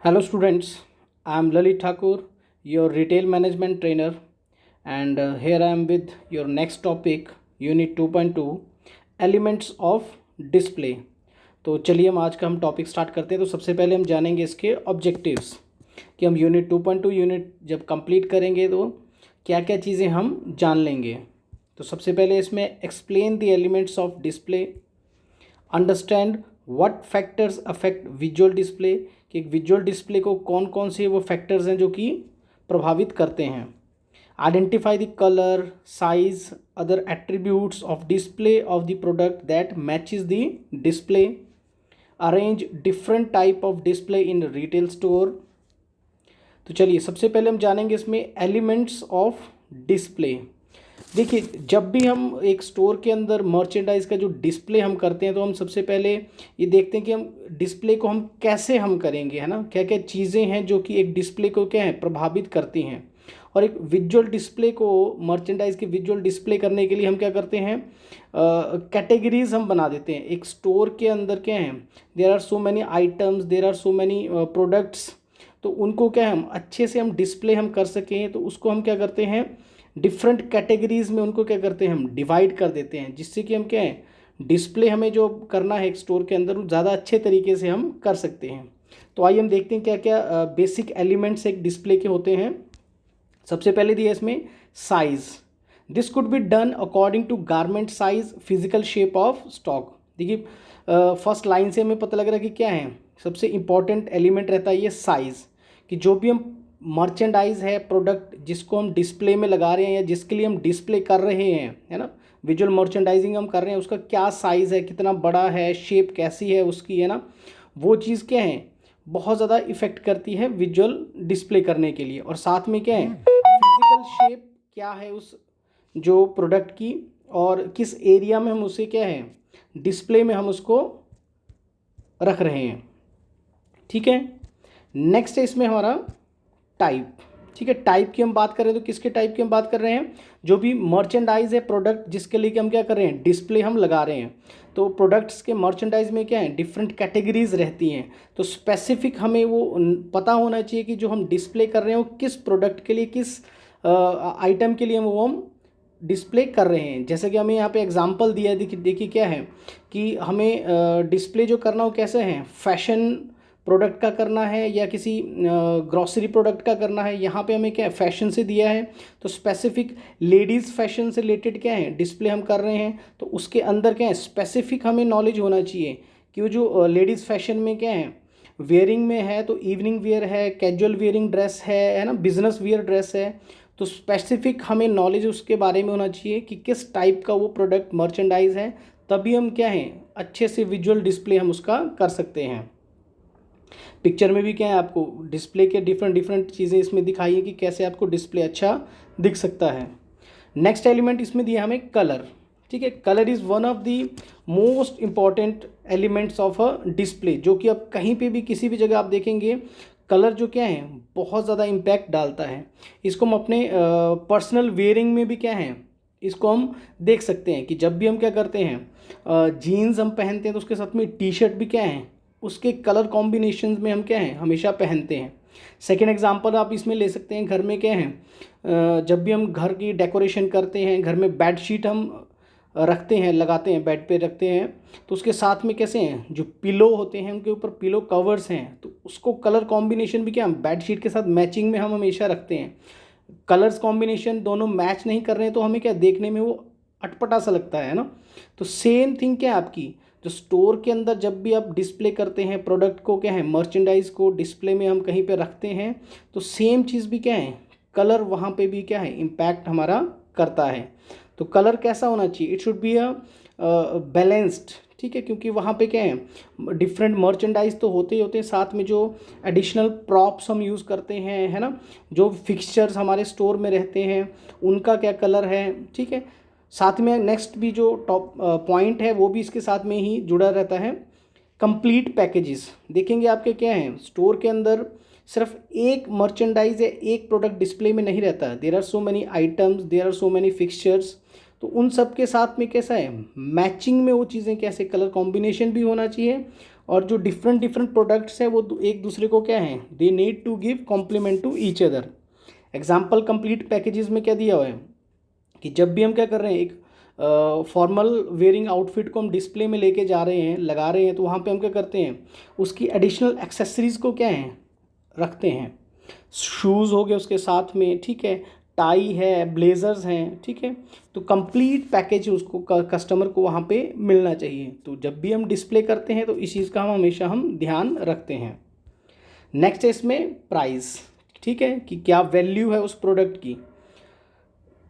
Hello students, I am Lalit Thakur, your retail management trainer, and here I am with your next topic, Unit 2.2, Elements of Display. तो चलिए हम आज का topic start करते हैं। तो सबसे पहले हम जानेंगे इसके ऑब्जेक्टिव्स कि हम यूनिट 2.2 यूनिट जब कंप्लीट करेंगे तो क्या क्या चीज़ें हम जान लेंगे। तो सबसे पहले इसमें explain the elements of display, understand what factors affect visual display, कि एक विजुअल डिस्प्ले को कौन कौन से वो फैक्टर्स हैं जो कि प्रभावित करते हैं। Identify the colour, size, other attributes of display of the product that matches the display, arrange different type of display in retail store. तो चलिए सबसे पहले हम जानेंगे इसमें एलिमेंट्स ऑफ डिस्प्ले। देखिए, जब भी हम एक स्टोर के अंदर मर्चेंडाइज का जो डिस्प्ले हम करते हैं तो हम सबसे पहले ये देखते हैं कि हम डिस्प्ले को हम कैसे हम करेंगे, है ना। क्या क्या चीज़ें हैं जो कि एक डिस्प्ले को क्या है प्रभावित करती हैं। और एक विजुअल डिस्प्ले को, मर्चेंडाइज के विजुअल डिस्प्ले करने के लिए हम क्या करते हैं, कैटेगरीज हम बना देते हैं। एक स्टोर के अंदर क्या है, there are so many items, there are so many products, तो उनको क्या है हम अच्छे से हम डिस्प्ले हम कर सकें तो उसको हम क्या करते हैं, डिफरेंट कैटेगरीज में उनको क्या करते हैं हम डिवाइड कर देते हैं, जिससे कि हम क्या है डिस्प्ले हमें जो करना है एक स्टोर के अंदर वो ज़्यादा अच्छे तरीके से हम कर सकते हैं। तो आइए हम देखते हैं क्या क्या बेसिक एलिमेंट्स एक डिस्प्ले के होते हैं। सबसे पहले दिया इसमें size. This could be done according to garment size, physical shape of stock. देखिए फर्स्ट लाइन से हमें पता लग रहा है कि क्या है, सबसे इंपॉर्टेंट एलिमेंट रहता है ये साइज़, कि जो भी हम मर्चेंडाइज है, प्रोडक्ट जिसको हम डिस्प्ले में लगा रहे हैं या जिसके लिए हम डिस्प्ले कर रहे हैं, है ना, विजुअल मर्चेंडाइजिंग हम कर रहे हैं, उसका क्या साइज़ है, कितना बड़ा है, शेप कैसी है उसकी, है ना, वो चीज़ क्या है बहुत ज़्यादा इफ़ेक्ट करती है विजुअल डिस्प्ले करने के लिए। और साथ में क्या है फिजिकल शेप क्या है उस जो प्रोडक्ट की, और किस एरिया में हम उसे क्या है डिस्प्ले में हम उसको रख रहे हैं। ठीक है, नेक्स्ट है इसमें हमारा टाइप। ठीक है, टाइप की हम बात करें तो किसके टाइप की हम बात कर रहे हैं, जो भी मर्चेंडाइज है प्रोडक्ट जिसके लिए कि हम क्या कर रहे हैं डिस्प्ले हम लगा रहे हैं। तो प्रोडक्ट्स के मर्चेंडाइज में क्या है डिफरेंट कैटेगरीज रहती हैं, तो स्पेसिफिक हमें वो पता होना चाहिए कि जो हम डिस्प्ले कर रहे हैं वो किस प्रोडक्ट के लिए, किस आइटम के लिए हम डिस्प्ले कर रहे हैं। जैसे कि हमें यहाँ पे एग्जांपल दिया है, देखिए क्या है कि हमें डिस्प्ले जो करना हो कैसे है, फैशन प्रोडक्ट का करना है या किसी ग्रॉसरी प्रोडक्ट का करना है। यहाँ पे हमें क्या है फैशन से दिया है, तो स्पेसिफिक लेडीज़ फैशन से रिलेटेड क्या है डिस्प्ले हम कर रहे हैं, तो उसके अंदर क्या है स्पेसिफिक हमें नॉलेज होना चाहिए कि वो जो लेडीज़ फैशन में क्या है वेयरिंग में है, तो इवनिंग वेयर है, कैजुअल वेयरिंग ड्रेस है ना, बिजनेस वेयर ड्रेस है। तो स्पेसिफिक हमें नॉलेज उसके बारे में होना चाहिए कि किस टाइप का वो प्रोडक्ट मर्चेंडाइज है, तभी हम क्या है अच्छे से विजुअल डिस्प्ले हम उसका कर सकते हैं। पिक्चर में भी क्या है आपको डिस्प्ले के डिफरेंट डिफरेंट चीज़ें इसमें दिखाई है कि कैसे आपको डिस्प्ले अच्छा दिख सकता है। नेक्स्ट एलिमेंट इसमें दिया हमें कलर। ठीक है, colour is one of the most important elements of a display, जो कि अब कहीं पे भी किसी भी जगह आप देखेंगे कलर जो क्या है बहुत ज़्यादा इम्पैक्ट डालता है। इसको हम अपने पर्सनल वेयरिंग में भी क्या है इसको हम देख सकते हैं कि जब भी हम क्या करते हैं जीन्स हम पहनते हैं तो उसके साथ में टी शर्ट भी क्या है उसके कलर कॉम्बिनेशंस में हम क्या हैं हमेशा पहनते हैं। सेकेंड एग्जांपल आप इसमें ले सकते हैं, घर में क्या है जब भी हम घर की डेकोरेशन करते हैं, घर में बेड शीट हम रखते हैं, लगाते हैं, बेड पे रखते हैं, तो उसके साथ में कैसे हैं जो पिलो होते हैं उनके ऊपर पिलो कवर्स हैं, तो उसको कलर कॉम्बिनेशन भी क्या हम बेड शीट के साथ मैचिंग में हम हमेशा रखते हैं। कलर्स कॉम्बिनेशन दोनों मैच नहीं कर रहे हैं तो हमें क्या देखने में वो अटपटा सा लगता है ना। तो सेम थिंग क्या है आपकी जो स्टोर के अंदर जब भी आप डिस्प्ले करते हैं प्रोडक्ट को क्या है मर्चेंडाइज को डिस्प्ले में हम कहीं पे रखते हैं, तो सेम चीज़ भी क्या है कलर वहाँ पे भी क्या है इम्पैक्ट हमारा करता है। तो कलर कैसा होना चाहिए, it should be a balanced. ठीक है, क्योंकि वहाँ पे क्या है डिफरेंट मर्चेंडाइज तो होते ही होते हैं, साथ में जो एडिशनल प्रॉप्स हम यूज़ करते हैं, है ना, जो फिक्सचर्स हमारे स्टोर में रहते हैं उनका क्या कलर है। ठीक है, साथ में नेक्स्ट भी जो टॉप पॉइंट है वो भी इसके साथ में ही जुड़ा रहता है, कंप्लीट पैकेजेस। देखेंगे आपके क्या हैं स्टोर के अंदर सिर्फ एक मर्चेंडाइज या एक प्रोडक्ट डिस्प्ले में नहीं रहता है, there are so many items, there are so many fixtures, तो उन सब के साथ में कैसा है मैचिंग में वो चीज़ें कैसे कलर कॉम्बिनेशन भी होना चाहिए और जो डिफरेंट डिफरेंट प्रोडक्ट्स हैं वो एक दूसरे को क्या हैं, they need to give compliment to each other. Example complete packages में क्या दिया हुआ है कि जब भी हम क्या कर रहे हैं, एक फॉर्मल वेयरिंग आउटफिट को हम डिस्प्ले में लेके जा रहे हैं, लगा रहे हैं, तो वहाँ पे हम क्या करते हैं, उसकी एडिशनल एक्सेसरीज़ को क्या है, रखते हैं। शूज़ हो गए उसके साथ में, ठीक है, टाई है, ब्लेजर्स हैं, ठीक है। तो कंप्लीट पैकेज उसको कस्टमर को वहाँ पे मिलना चाहिए। तो जब भी हम डिस्प्ले करते हैं तो इस चीज़ का हम ध्यान रखते हैं। नेक्स्ट है इसमें प्राइस, ठीक है, कि क्या वैल्यू है उस प्रोडक्ट की।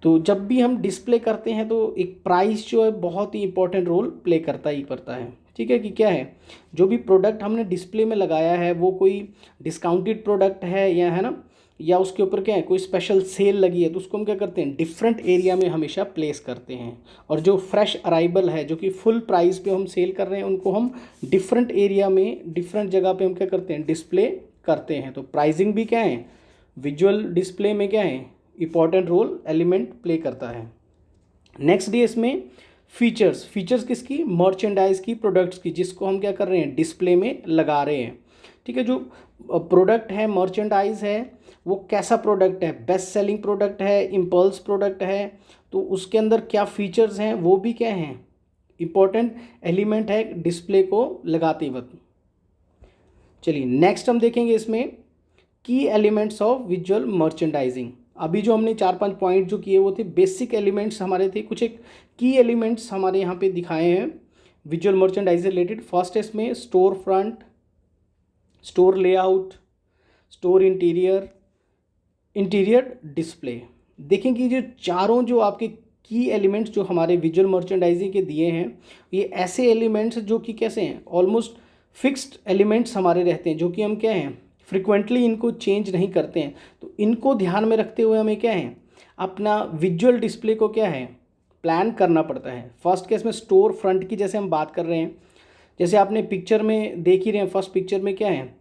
तो जब भी हम डिस्प्ले करते हैं तो एक प्राइस जो है बहुत ही इंपॉर्टेंट रोल प्ले करता ही करता है, ठीक है, कि क्या है, जो भी प्रोडक्ट हमने डिस्प्ले में लगाया है वो कोई डिस्काउंटेड प्रोडक्ट है या है ना, या उसके ऊपर क्या है, कोई स्पेशल सेल लगी है, तो उसको हम क्या करते हैं, डिफरेंट एरिया में हमेशा प्लेस करते हैं। और जो फ्रेश अराइवल है, जो कि फुल प्राइस पे हम सेल कर रहे हैं, उनको हम डिफरेंट एरिया में, डिफरेंट जगह पे हम क्या करते हैं, डिस्प्ले करते हैं। तो प्राइसिंग भी क्या है, विजुअल डिस्प्ले में क्या है, इंपॉर्टेंट रोल एलिमेंट प्ले करता है। नेक्स्ट डे इसमें फीचर्स, फीचर्स किसकी, मर्चेंडाइज की, प्रोडक्ट्स की, जिसको हम क्या कर रहे हैं, डिस्प्ले में लगा रहे हैं, ठीक है। जो प्रोडक्ट है, मर्चेंडाइज है, वो कैसा प्रोडक्ट है, बेस्ट सेलिंग प्रोडक्ट है, इम्पल्स प्रोडक्ट है, तो उसके अंदर क्या फीचर्स हैं वो भी क्या हैं, इंपॉर्टेंट एलिमेंट है डिस्प्ले को लगाते वक्त। चलिए नेक्स्ट हम देखेंगे इसमें की एलिमेंट्स ऑफ विजुअल मर्चेंडाइजिंग। अभी जो हमने 4-5 पॉइंट जो किए वो थे बेसिक एलिमेंट्स हमारे थे, कुछ एक की एलिमेंट्स हमारे यहाँ पे दिखाए हैं विजुअल मर्चेंडाइज रिलेटेड। फर्स्ट है इसमें store front, store layout, store interior, interior display. देखें कि जो चारों जो आपके की एलिमेंट्स जो हमारे विजुअल मर्चेंडाइजिंग के दिए हैं, ये ऐसे एलिमेंट्स जो कि कैसे हैं, ऑलमोस्ट फिक्स्ड एलिमेंट्स हमारे रहते हैं, जो कि हम क्या हैं, फ्रिक्वेंटली इनको चेंज नहीं करते हैं। तो इनको ध्यान में रखते हुए हमें क्या है, अपना विजुअल डिस्प्ले को क्या है, प्लान करना पड़ता है। फर्स्ट केस में स्टोर फ्रंट की जैसे हम बात कर रहे हैं, जैसे आपने पिक्चर में देख ही रहे हैं, फर्स्ट पिक्चर में क्या है,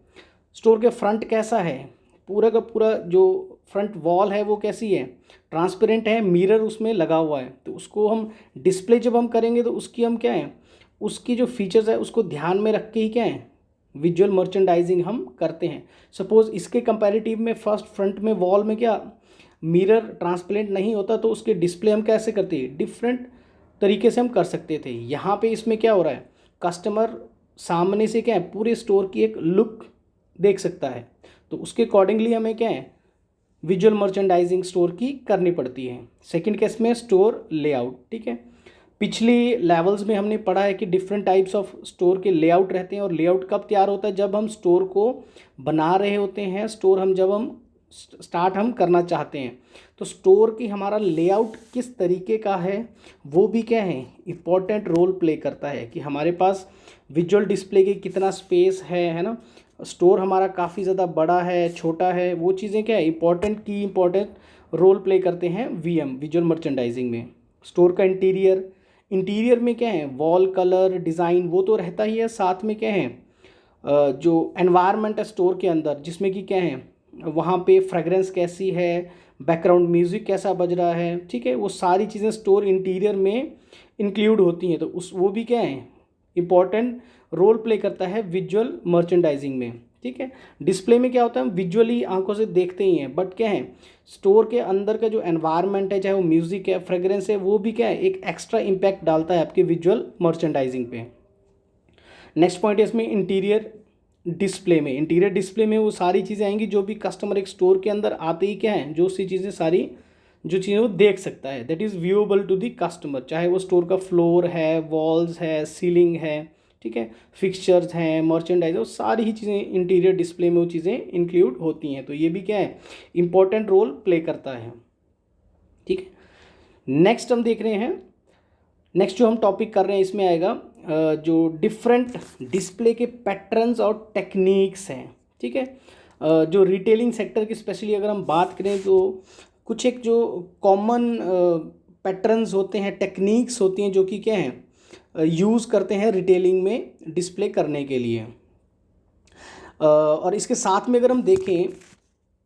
स्टोर के फ्रंट कैसा है, पूरा का पूरा जो फ्रंट वॉल है वो कैसी है, ट्रांसपेरेंट है, मिरर उसमें लगा हुआ है। तो उसको हम डिस्प्ले जब हम करेंगे तो उसकी हम क्या है, उसकी जो फीचर्स है उसको ध्यान में रख के ही क्या है, विजुअल मर्चेंडाइजिंग हम करते हैं। सपोज इसके कंपैरेटिव में फर्स्ट फ्रंट में वॉल में क्या मिरर ट्रांसपेरेंट नहीं होता, तो उसके डिस्प्ले हम कैसे करते हैं, डिफरेंट तरीके से हम कर सकते थे। यहाँ पे इसमें क्या हो रहा है, कस्टमर सामने से क्या है, पूरे स्टोर की एक लुक देख सकता है। तो उसके अकॉर्डिंगली हमें क्या है, विजुअल मर्चेंडाइजिंग स्टोर की करनी पड़ती है। सेकंड केस में स्टोर लेआउट, ठीक है। पिछली लेवल्स में हमने पढ़ा है कि डिफरेंट टाइप्स ऑफ स्टोर के लेआउट रहते हैं। और लेआउट कब तैयार होता है, जब हम स्टोर को बना रहे होते हैं, स्टोर हम जब हम स्टार्ट हम करना चाहते हैं, तो स्टोर की हमारा लेआउट किस तरीके का है वो भी क्या है, इम्पॉर्टेंट रोल प्ले करता है कि हमारे पास विजुअल डिस्प्ले की कितना स्पेस है ना, स्टोर हमारा काफ़ी ज़्यादा बड़ा है, छोटा है, वो चीज़ें क्या है, इंपॉर्टेंट रोल प्ले करते हैं वीएम, विजुअल मर्चेंडाइजिंग में। स्टोर का इंटीरियर, इंटीरियर में क्या है, वॉल कलर डिज़ाइन वो तो रहता ही है, साथ में क्या है, जो एनवायरनमेंट है स्टोर के अंदर, जिसमें कि क्या है, वहाँ पे फ्रेगरेंस कैसी है, बैकग्राउंड म्यूज़िक कैसा बज रहा है, ठीक है, वो सारी चीज़ें स्टोर इंटीरियर में इंक्लूड होती हैं। तो उस वो भी क्या है, इम्पॉर्टेंट रोल प्ले करता है विजुअल मर्चेंडाइजिंग में, ठीक है। डिस्प्ले में क्या होता है, हम विजुअली आंखों से देखते ही हैं, बट क्या है, स्टोर के अंदर का जो एनवायरनमेंट है, चाहे वो म्यूज़िक है, फ्रेगरेंस है, वो भी क्या है, एक एक्स्ट्रा इम्पैक्ट डालता है आपके विजुअल मर्चेंडाइजिंग पे। नेक्स्ट पॉइंट है इसमें इंटीरियर डिस्प्ले में। इंटीरियर डिस्प्ले में वो सारी चीज़ें आएंगी जो भी कस्टमर एक स्टोर के अंदर आते ही क्या है, जो सी चीज़ें सारी जो चीज़ें वो देख सकता है, that is viewable to the customer, चाहे वो स्टोर का फ्लोर है, वॉल्स है, सीलिंग है, ठीक है, फिक्सचर्स हैं, मर्चेंडाइज, वो सारी ही चीज़ें इंटीरियर डिस्प्ले में वो चीज़ें इंक्लूड होती हैं। तो ये भी क्या है, इंपॉर्टेंट रोल प्ले करता है, ठीक है। नेक्स्ट हम देख रहे हैं, नेक्स्ट जो हम टॉपिक कर रहे हैं इसमें आएगा जो डिफरेंट डिस्प्ले के पैटर्न्स और टेक्निक्स हैं, ठीक है। जो रिटेलिंग सेक्टर की स्पेशली अगर हम बात करें तो कुछ एक जो कॉमन पैटर्न्स होते हैं, टेक्निक्स होती हैं, जो कि क्या हैं, यूज़ करते हैं रिटेलिंग में डिस्प्ले करने के लिए। और इसके साथ में अगर हम देखें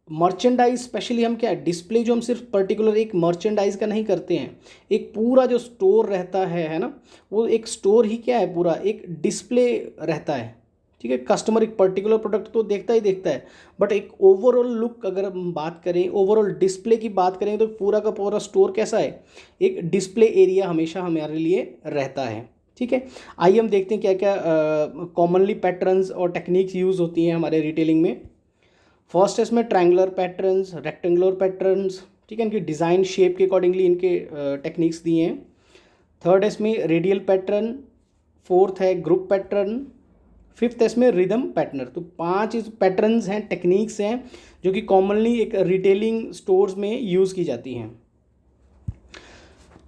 मर्चेंडाइज, स्पेशली हम क्या है, डिस्प्ले जो हम सिर्फ पर्टिकुलर एक मर्चेंडाइज का नहीं करते हैं, एक पूरा जो स्टोर रहता है ना, वो एक स्टोर ही क्या है, पूरा एक डिस्प्ले रहता है, ठीक है। कस्टमर एक पर्टिकुलर प्रोडक्ट तो देखता ही देखता है, बट एक ओवरऑल लुक अगर हम बात करें, ओवरऑल डिस्प्ले की बात करें, तो पूरा का पूरा स्टोर कैसा है, एक डिस्प्ले एरिया हमेशा हमारे लिए रहता है। ठीक है। आइए हम देखते हैं क्या क्या कॉमनली पैटर्न्स और टेक्निक्स यूज़ होती हैं हमारे रिटेलिंग में। फर्स्ट है इसमें ट्रायंगुलर पैटर्न्स, रेक्टेंगुलर पैटर्न्स, ठीक है, इनकी डिज़ाइन शेप के अकॉर्डिंगली इनके टेक्निक्स दिए हैं। थर्ड है इसमें रेडियल पैटर्न, फोर्थ है ग्रुप पैटर्न, फिफ्थ है इसमें रिदम पैटर्न। तो 5 इस पैटर्न्स हैं, टेक्निक्स हैं जो कि कॉमनली एक रिटेलिंग स्टोर्स में यूज़ की जाती हैं।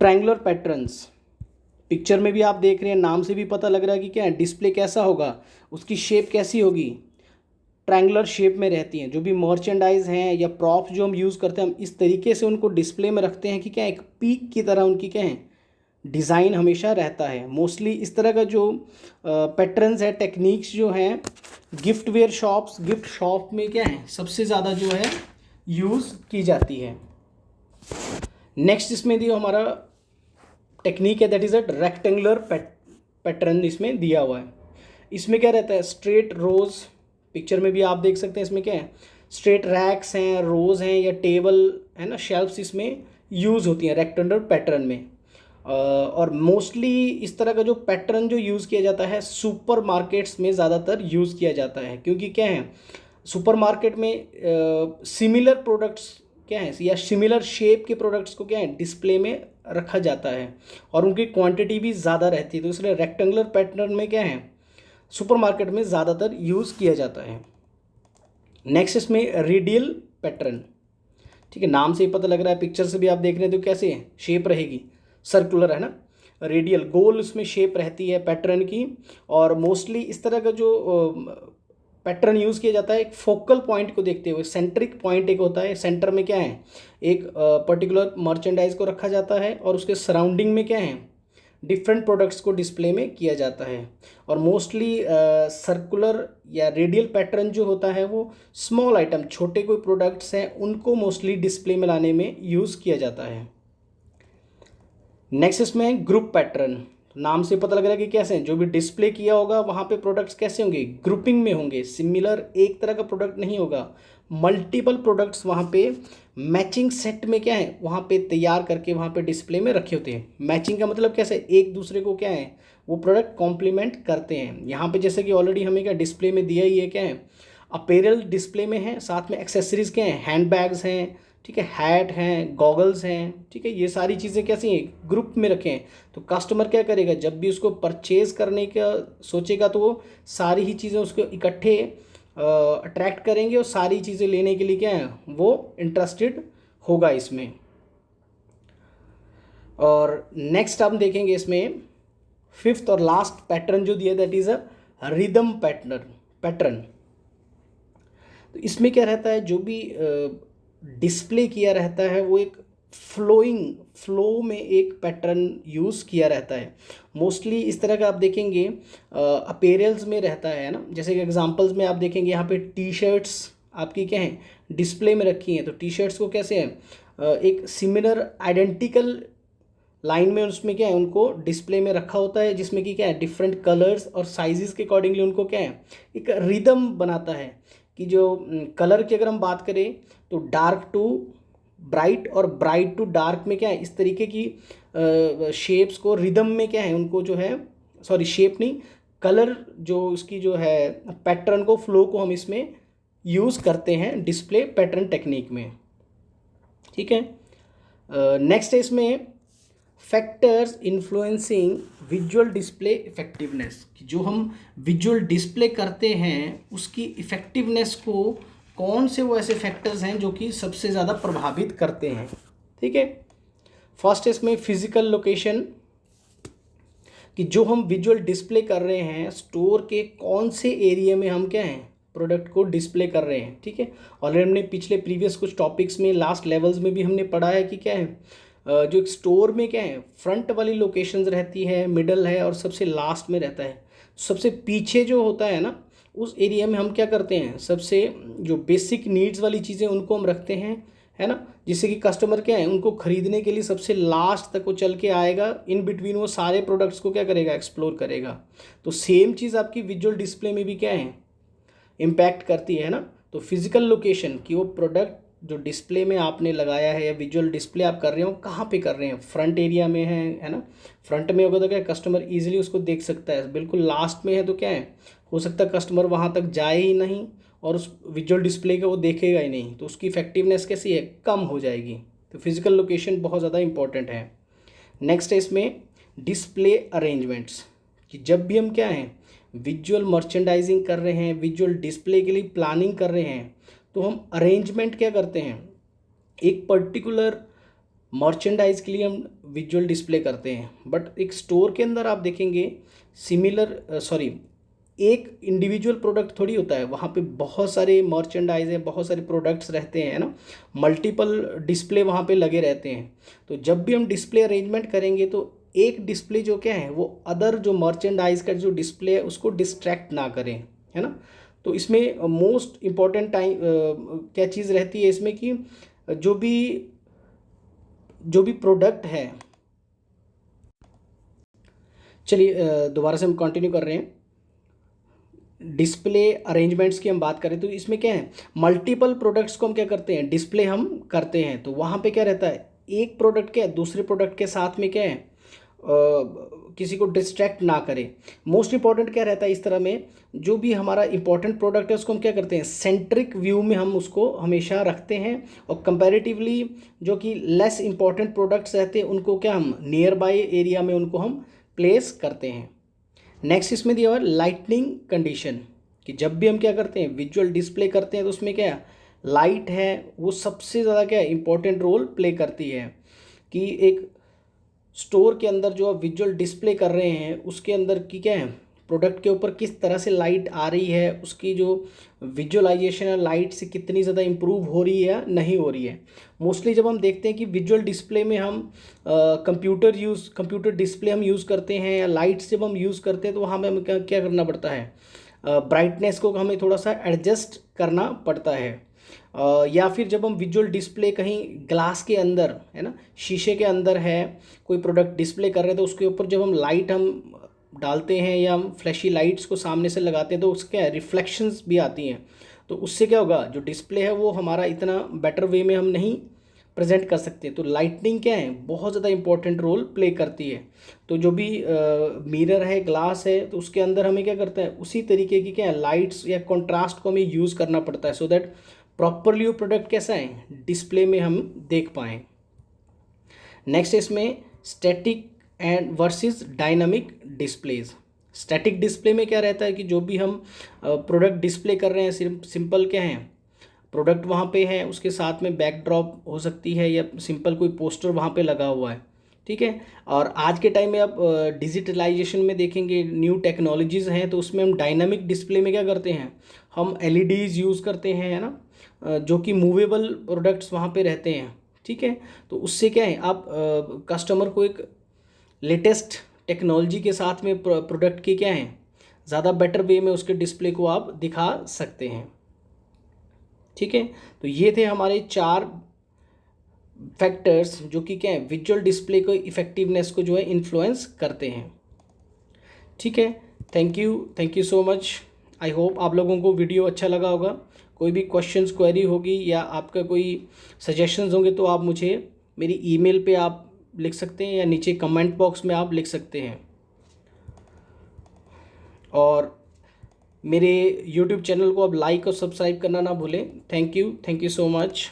ट्रायंगुलर पैटर्न्स, पिक्चर में भी आप देख रहे हैं, नाम से भी पता लग रहा है कि क्या है, डिस्प्ले कैसा होगा, उसकी शेप कैसी होगी, ट्रायंगुलर शेप में रहती हैं। जो भी मर्चेंडाइज हैं या प्रॉप्स जो हम यूज़ करते हैं, हम इस तरीके से उनको डिस्प्ले में रखते हैं कि क्या एक पीक की तरह उनकी क्या है, डिज़ाइन हमेशा रहता है। मोस्टली इस तरह का जो पैटर्न्स है, टेक्निक्स जो हैं, giftware shops, gift shop में क्या है सबसे ज़्यादा जो है यूज़ की जाती है। नेक्स्ट इसमें दिया हमारा टेक्निक है, that is a rectangular pattern इसमें दिया हुआ है। इसमें क्या रहता है, स्ट्रेट रोज, पिक्चर में भी आप देख सकते हैं, इसमें क्या है, स्ट्रेट रैक्स हैं, रोज हैं या टेबल है ना, शेल्फ्स इसमें यूज़ होती हैं रेक्टेंगुलर पैटर्न में। और मोस्टली इस तरह का जो पैटर्न जो यूज़ किया जाता है सुपर मार्केट्स में ज़्यादातर यूज़ किया जाता है, क्योंकि क्या है, सुपर मार्केट में सिमिलर प्रोडक्ट्स क्या है या सिमिलर शेप के प्रोडक्ट्स को क्या है डिस्प्ले में रखा जाता है और उनकी क्वांटिटी भी ज़्यादा रहती है। तो इसलिए रेक्टेंगुलर पैटर्न में क्या है, सुपर मार्केट में ज़्यादातर यूज़ किया जाता है। नेक्स्ट इसमें रेडियल पैटर्न, ठीक है, नाम से ही पता लग रहा है, पिक्चर से भी आप देख रहे हैं तो कैसे है शेप रहेगी, सर्कुलर है ना, रेडियल गोल उसमें शेप रहती है पैटर्न की। और मोस्टली इस तरह का जो पैटर्न यूज़ किया जाता है एक फोकल पॉइंट को देखते हुए, सेंट्रिक पॉइंट एक होता है, सेंटर में क्या है एक पर्टिकुलर मर्चेंडाइज को रखा जाता है और उसके सराउंडिंग में क्या है डिफरेंट प्रोडक्ट्स को डिस्प्ले में किया जाता है। और मोस्टली सर्कुलर या रेडियल पैटर्न जो होता है वो स्मॉल आइटम, छोटे कोई प्रोडक्ट्स हैं उनको मोस्टली डिस्प्ले में लाने में यूज़ किया जाता है। नेक्स्ट इसमें है ग्रुप पैटर्न, नाम से पता लग रहा है कि कैसे हैं, जो भी डिस्प्ले किया होगा वहाँ पे प्रोडक्ट्स कैसे होंगे, ग्रुपिंग में होंगे, सिमिलर एक तरह का प्रोडक्ट नहीं होगा, मल्टीपल प्रोडक्ट्स वहाँ पे मैचिंग सेट में क्या है वहाँ पे तैयार करके वहाँ पे डिस्प्ले में रखे होते हैं। मैचिंग का मतलब कैसे, एक दूसरे को क्या है वो प्रोडक्ट कॉम्प्लीमेंट करते हैं। यहाँ पे जैसे कि ऑलरेडी हमें क्या डिस्प्ले में दिया ही है, क्या है अपेरल डिस्प्ले में है, साथ में एक्सेसरीज़ क्या हैं, हैंड बैग्स हैं, ठीक है, हैट हैं, गॉगल्स हैं, ठीक है, ये सारी चीज़ें कैसी हैं ग्रुप में रखें। तो कस्टमर क्या करेगा, जब भी उसको परचेज़ करने का सोचेगा तो वो सारी ही चीज़ें उसको इकट्ठे अट्रैक्ट करेंगे और सारी चीज़ें लेने के लिए क्या है वो इंटरेस्टेड होगा इसमें। और नेक्स्ट हम देखेंगे इसमें फिफ्थ और लास्ट पैटर्न जो दिया, that is a rhythm pattern. तो इसमें क्या रहता है, जो भी डिस्प्ले किया रहता है वो एक फ्लो में एक पैटर्न यूज़ किया रहता है। मोस्टली इस तरह का आप देखेंगे अपेरल्स में रहता है ना, जैसे कि एग्जांपल्स में आप देखेंगे यहाँ पे टी शर्ट्स आपकी क्या है डिस्प्ले में रखी हैं। तो टी शर्ट्स को कैसे है एक सिमिलर आइडेंटिकल लाइन में उसमें क्या है उनको डिस्प्ले में रखा होता है, जिसमें कि क्या है डिफरेंट कलर्स और साइजेस के अकॉर्डिंगली उनको क्या है एक रिदम बनाता है। कि जो कलर की अगर हम बात करें तो डार्क टू ब्राइट और ब्राइट टू डार्क में क्या है इस तरीके की शेप्स को रिदम में क्या है उनको जो है, सॉरी शेप नहीं, कलर जो उसकी जो है पैटर्न को, फ्लो को हम इसमें यूज़ करते हैं डिस्प्ले पैटर्न टेक्निक में। ठीक है। नेक्स्ट है इसमें factors influencing visual display effectiveness, जो हम विजुअल डिस्प्ले करते हैं उसकी इफ़ेक्टिवनेस को कौन से वो ऐसे फैक्टर्स हैं जो कि सबसे ज़्यादा प्रभावित करते हैं। ठीक है। फर्स्ट है इसमें फिजिकल लोकेशन, कि जो हम विजुअल डिस्प्ले कर रहे हैं स्टोर के कौन से एरिया में हम क्या हैं प्रोडक्ट को डिस्प्ले कर रहे हैं। ठीक है। ऑलरेडी हमने पिछले प्रीवियस कुछ टॉपिक्स में लास्ट लेवल्स में भी हमने पढ़ा है कि क्या है जो एक स्टोर में क्या है फ्रंट वाली लोकेशंस रहती है, मिडल है और सबसे लास्ट में रहता है। सबसे पीछे जो होता है ना उस एरिया में हम क्या करते हैं, सबसे जो बेसिक नीड्स वाली चीज़ें उनको हम रखते हैं, है ना, जिससे कि कस्टमर क्या है उनको खरीदने के लिए सबसे लास्ट तक वो चल के आएगा, इन बिटवीन वो सारे प्रोडक्ट्स को क्या करेगा, एक्सप्लोर करेगा। तो सेम चीज़ आपकी विजुअल डिस्प्ले में भी क्या है, इम्पैक्ट करती है ना। तो फिजिकल लोकेशन कि वो प्रोडक्ट जो डिस्प्ले में आपने लगाया है या विजुअल डिस्प्ले आप कर रहे हो कहाँ पे कर रहे हैं, फ्रंट एरिया में है ना। फ्रंट में होगा तो क्या कस्टमर इजीली उसको देख सकता है, बिल्कुल लास्ट में है तो क्या है, हो सकता है कस्टमर वहाँ तक जाए ही नहीं और उस विजुअल डिस्प्ले को वो देखेगा ही नहीं, तो उसकी इफेक्टिवनेस कैसी है, कम हो जाएगी। तो फिजिकल लोकेशन बहुत ज़्यादा इंपॉर्टेंट है। नेक्स्ट है इसमें डिस्प्ले अरेंजमेंट्स, कि जब भी हम क्या है विजुअल मर्चेंडाइजिंग कर रहे हैं, विजुअल डिस्प्ले के लिए प्लानिंग कर रहे हैं, तो हम अरेंजमेंट क्या करते हैं, एक पर्टिकुलर मर्चेंडाइज के लिए हम विजुअल डिस्प्ले करते हैं। बट एक स्टोर के अंदर आप देखेंगे सिमिलर एक इंडिविजुअल प्रोडक्ट थोड़ी होता है, वहाँ पे बहुत सारे मर्चेंडाइज हैं, बहुत सारे प्रोडक्ट्स रहते हैं ना, मल्टीपल डिस्प्ले वहाँ पे लगे रहते हैं। तो जब भी हम डिस्प्ले अरेंजमेंट करेंगे तो एक डिस्प्ले जो क्या है वो अदर जो मर्चेंडाइज का जो डिस्प्ले है उसको डिस्ट्रैक्ट ना करें, है ना। तो इसमें मोस्ट इम्पॉर्टेंट टाइम क्या चीज़ रहती है इसमें कि जो भी प्रोडक्ट है, चलिए दोबारा से हम कंटिन्यू कर रहे हैं। डिस्प्ले अरेंजमेंट्स की हम बात करें तो इसमें क्या है, मल्टीपल प्रोडक्ट्स को हम क्या करते हैं, डिस्प्ले हम करते हैं। तो वहाँ पे क्या रहता है, एक प्रोडक्ट क्या है दूसरे प्रोडक्ट के साथ में क्या है किसी को डिस्ट्रैक्ट ना करे। मोस्ट इंपॉर्टेंट क्या रहता है इस तरह में, जो भी हमारा इंपॉर्टेंट प्रोडक्ट है उसको हम क्या करते हैं, सेंट्रिक व्यू में हम उसको हमेशा रखते हैं, और कंपैरेटिवली जो कि लेस इंपॉर्टेंट प्रोडक्ट्स रहते हैं उनको क्या हम नियर बाय एरिया में उनको हम प्लेस करते हैं। नेक्स्ट इसमें दिया हुआ है लाइटनिंग कंडीशन, कि जब भी हम क्या करते हैं विजुअल डिस्प्ले करते हैं तो उसमें क्या है, लाइट है वो सबसे ज़्यादा क्या है इंपॉर्टेंट रोल प्ले करती है। कि एक स्टोर के अंदर जो आप विजुअल डिस्प्ले कर रहे हैं उसके अंदर की क्या है, प्रोडक्ट के ऊपर किस तरह से लाइट आ रही है, उसकी जो विजुअलाइजेशन है लाइट से कितनी ज़्यादा इंप्रूव हो रही है या नहीं हो रही है। मोस्टली जब हम देखते हैं कि विजुअल डिस्प्ले में हम कंप्यूटर डिस्प्ले हम यूज़ करते हैं या लाइट्स जब हम यूज़ करते हैं तो वहाँ में हमें क्या क्या करना पड़ता है, ब्राइटनेस को हमें थोड़ा सा एडजस्ट करना पड़ता है। या फिर जब हम विजुअल डिस्प्ले कहीं ग्लास के अंदर है ना, शीशे के अंदर है, कोई प्रोडक्ट डिस्प्ले कर रहे हैं तो उसके ऊपर जब हम लाइट हम डालते हैं या हम फ्लैशी लाइट्स को सामने से लगाते हैं तो उसके रिफ्लेक्शंस भी आती हैं। तो उससे क्या होगा, जो डिस्प्ले है वो हमारा इतना बेटर वे में हम नहीं प्रेजेंट कर सकते। तो लाइटनिंग क्या है बहुत ज़्यादा इंपॉर्टेंट रोल प्ले करती है। तो जो भी मिरर है, ग्लास है, तो उसके अंदर हमें क्या करता है उसी तरीके की क्या है लाइट्स या कॉन्ट्रास्ट को हमें यूज़ करना पड़ता है, सो दैट प्रॉपरली वो प्रोडक्ट कैसा है डिस्प्ले में हम देख पाएँ। नेक्स्ट इसमें static and versus dynamic displays. Static display में क्या रहता है कि जो भी हम प्रोडक्ट डिस्प्ले कर रहे हैं सिर्फ सिंपल क्या है, प्रोडक्ट वहाँ पे है, उसके साथ में बैकड्रॉप हो सकती है या सिंपल कोई पोस्टर वहाँ पे लगा हुआ है, ठीक है। और आज के टाइम में आप डिजिटलाइजेशन में देखेंगे न्यू टेक्नोलॉजीज़ हैं, तो उसमें हम डायनामिक डिस्प्ले में क्या करते हैं, हम एलईडीज़ यूज़ करते हैं, है ना, जो कि मूवेबल प्रोडक्ट्स वहाँ पे रहते हैं, ठीक है। तो उससे क्या है आप कस्टमर को एक लेटेस्ट टेक्नोलॉजी के साथ में प्रोडक्ट की क्या है ज़्यादा बेटर वे में उसके डिस्प्ले को आप दिखा सकते हैं, ठीक है। तो ये थे हमारे 4 फैक्टर्स जो कि क्या है विजुअल डिस्प्ले को इफ़ेक्टिवनेस को जो है इन्फ्लुएंस करते हैं, ठीक है। Thank you so much. I hope आप लोगों को वीडियो अच्छा लगा होगा। कोई भी क्वेश्चंस क्वेरी होगी या आपका कोई सजेशंस होंगे तो आप मुझे मेरी ईमेल पे आप लिख सकते हैं या नीचे कमेंट बॉक्स में आप लिख सकते हैं। और मेरे यूट्यूब चैनल को आप लाइक और सब्सक्राइब करना ना भूलें। Thank you so much.